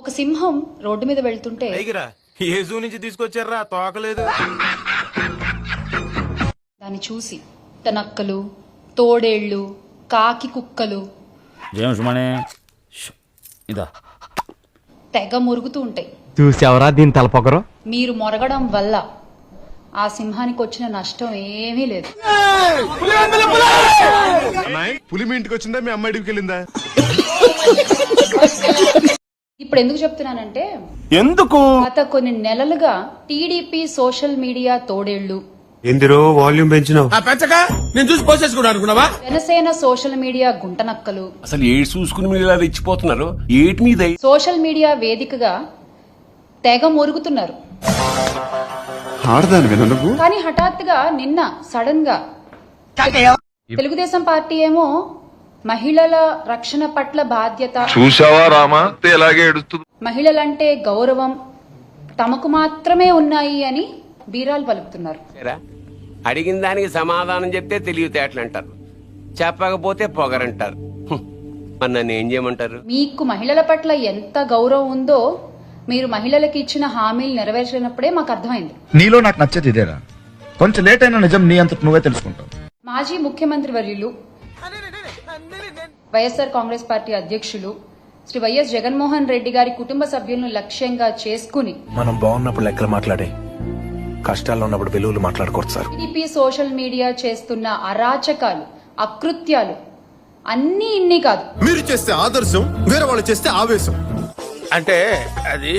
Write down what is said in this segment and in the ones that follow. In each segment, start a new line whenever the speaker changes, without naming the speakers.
ఒక సింహం రోడ్డు మీద వెళ్తుంటే
ఏ జూ నుంచి తీసుకొచ్చారా తోకలేదు.
దాన్ని చూసి నక్కలు, తోడేళ్లు, కాకి కుక్కలు తెగ మురుగుతూ ఉంటాయి.
చూసావరా దీని తలపొగరు.
మీరు మొరగడం వల్ల ఆ సింహానికి వచ్చిన నష్టం ఏమీ లేదు.
పులి మీ ఇంటికి వచ్చిందా, మీ అమ్మాయి ఇంటికి వెళ్ళిందా?
ఇప్పుడు ఎందుకు చెప్తున్నానంటే,
ఎందుకు
గత కొన్ని నెలలుగా టీడీపీ సోషల్ మీడియా తోడేళ్లు,
ఎందిరో వాల్యూమ్ పెంచినావు
నేను చూసి పోసేసుకున్నాను.
జనసేన సోషల్ మీడియా గుంటనక్కలు
అసలు ఏడు చూసుకుని మీరు ఇలా రెచ్చిపోతున్నారు ఏటి మీద
సోషల్ మీడియా వేదికగా తెగ మురుగుతున్నారు. కానీ హఠాత్తుగా నిన్న సడన్ గా తెలుగుదేశం పార్టీ ఏమో మహిళల రక్షణ పట్ల బాధ్యత,
చూసావా రామా ఎలాగే ఏడుస్తుంది,
మహిళలంటే గౌరవం తమకు మాత్రమే ఉన్నాయి అని బీరాలు పలుకుతున్నారు.
అడిగిన దానికి సమాధానం చెప్తే తెలివితేటలు అంటారు, చెప్పకపోతే పొగరంటారు. మరి నన్ను ఏం చేయమంటారు?
మీకు మహిళల పట్ల ఎంత గౌరవం ఉందో మీరు మహిళలకు ఇచ్చిన హామీలు నెరవేర్చినప్పుడే మాకు అర్థమైంది.
నీలో నాకు నచ్చేది ఇదేరా, కొంచెం లేట్ అయినా నిజం నీ అంతట నువ్వే తెలుసుకుంటావు.
మాజీ ముఖ్యమంత్రి వర్యులు, వైఎస్ఆర్ కాంగ్రెస్ పార్టీ అధ్యక్షులు శ్రీ వైఎస్ జగన్మోహన్ రెడ్డి గారి కుటుంబ సభ్యులను లక్ష్యంగా చేసుకుని
మనం బాగున్నప్పుడు లెక్కలు మాట్లాడే, కష్టాల్లో ఉన్నప్పుడు విలువలు మాట్లాడకూడదు సార్.
టీడీపీ సోషల్ మీడియా చేస్తున్న అరాచకాలు, అకృత్యాలు అన్నీ ఇన్ని కాదు.
మీరు చేస్తే ఆదర్శం, వేరే వాళ్ళు చేస్తే ఆవేశం. అంటే అది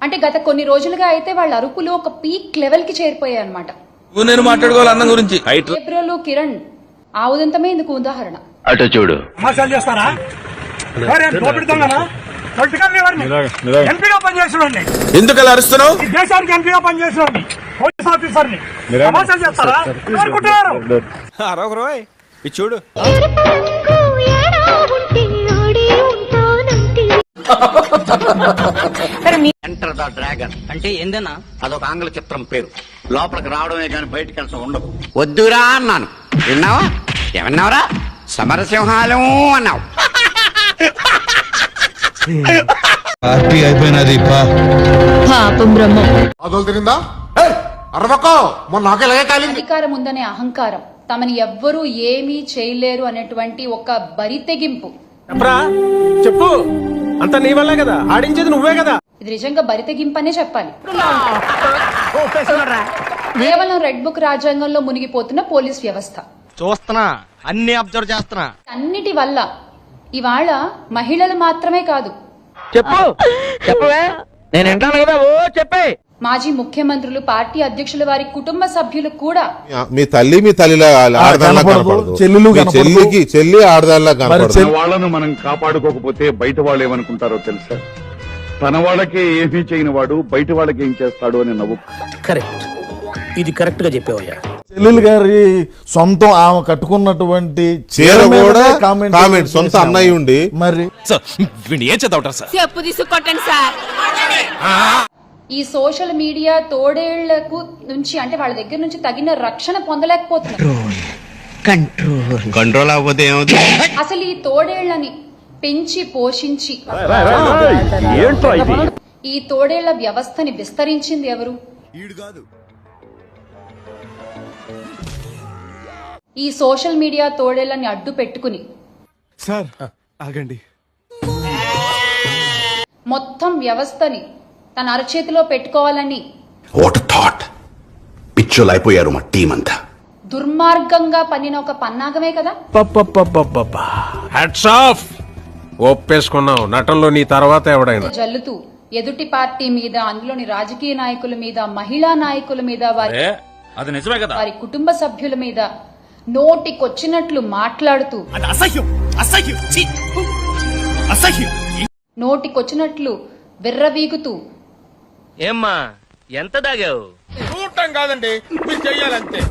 అంటే గత కొన్ని రోజులుగా అయితే వాళ్ళ అరుపులు ఒక పీక్ లెవెల్ కి చేరిపోయాయి అనమాట.
నేను మాట్లాడుకోవాలి అన్న గురించి.
ఏప్రిల్ కిరణ్ ఆ ఉదంతమే ఇందుకు ఉదాహరణ.
అటు చూడు.
ఎందుకు అలా అరుస్తున్నావు? ఇది చూడు.
ఎంటర్ ద డ్రాగన్ అంటే ఏందన్నా? అదొక ఆంగ్ల చిత్రం పేరు. లోపలికి రావడమే కానీ బయటకి వెళ్ళడం ఉండదు. వద్దురా అన్నాను, విన్నావా? ఏమన్నావురా? సమరసింహాలం అన్నావు.
పార్టీ అయిపోయినది
అధికారం ఉందనే అహంకారం, తమని ఎవ్వరూ ఏమీ చేయలేరు అనేటువంటి ఒక బరితెగింపు.
చెప్పు, అంత నీ వల్లే కదా, ఆడించేది నువ్వే కదా.
ఇది నిజంగా బరితెగింపనే చెప్పాలి. కేవలం రెడ్ బుక్ రాజ్యాంగంలో మునిగిపోతున్న పోలీస్ వ్యవస్థ
చూస్తున్నా, అన్ని అబ్జర్వ్ చేస్తున్నా.
అన్నిటి వల్ల ఇవాళ మహిళలు మాత్రమే కాదు,
చెప్పు చెప్పవే, నేను వింటాను కదా. ఓ చెప్పే.
మాజీ ముఖ్యమంత్రులు, పార్టీ అధ్యక్షులు, వారి కుటుంబ సభ్యులు కూడా
మీ తల్లిలా ఆడదాల్లా కనపడదు, చెల్లి ఆడదాల్లా కనపడదు.
వాళ్ళను మనం కాపాడుకోకపోతే బయట వాళ్ళు ఏమనుకుంటారో తెలుసా? తన వాళ్ళకే ఏమీ చేయని వాడు బయట వాళ్ళకి ఏం చేస్తాడు అని నవ్వు.
కరెక్ట్, ఇది కరెక్ట్ గా చెప్పావయ్యా.
చెల్లెలు గారి సొంతం ఆమె కట్టుకున్నటువంటి
చీర కూడా కామెంట్ సొంత అన్నయ్య ఉండి
మరి
ఏం చదవటారు సార్?
చెప్పు తీసుకొట్టండి సార్.
ఈ సోషల్ మీడియా తోడేళ్లకు నుంచి అంటే వాళ్ళ దగ్గర నుంచి తగిన రక్షణ పొందలేకపోతున్నారు.
కంట్రోల్ అవ్వతే
అసలు ఈ తోడేళ్లని పెంచి పోషించి ఈ తోడేళ్ల వ్యవస్థని విస్తరించింది ఎవరు? ఈ సోషల్ మీడియా తోడేళ్లని అడ్డు పెట్టుకుని
సార్ ఆగండి,
మొత్తం వ్యవస్థని తన అరచేతిలో పెట్టుకోవాలని
పిచ్చోలైపోయారు మా టీం అంతా.
దుర్మార్గంగా పన్నిన ఒక పన్నాగమే కదా.
Hats off. ఒప్పేసుకున్నావు, నటనలో నీ తర్వాత ఎవడైనా
జల్లుతూ ఎదుటి పార్టీ మీద, అందులోని రాజకీయ నాయకుల మీద, మహిళా నాయకుల మీద, వారి కుటుంబ సభ్యుల మీద నోటికొచ్చినట్లు మాట్లాడుతూ, నోటికొచ్చినట్లు విర్రవీగుతూ.
ఏమ్మా ఎంత దాగావు?
చూడటం కాదండి, మీరు చెయ్యాలంతే.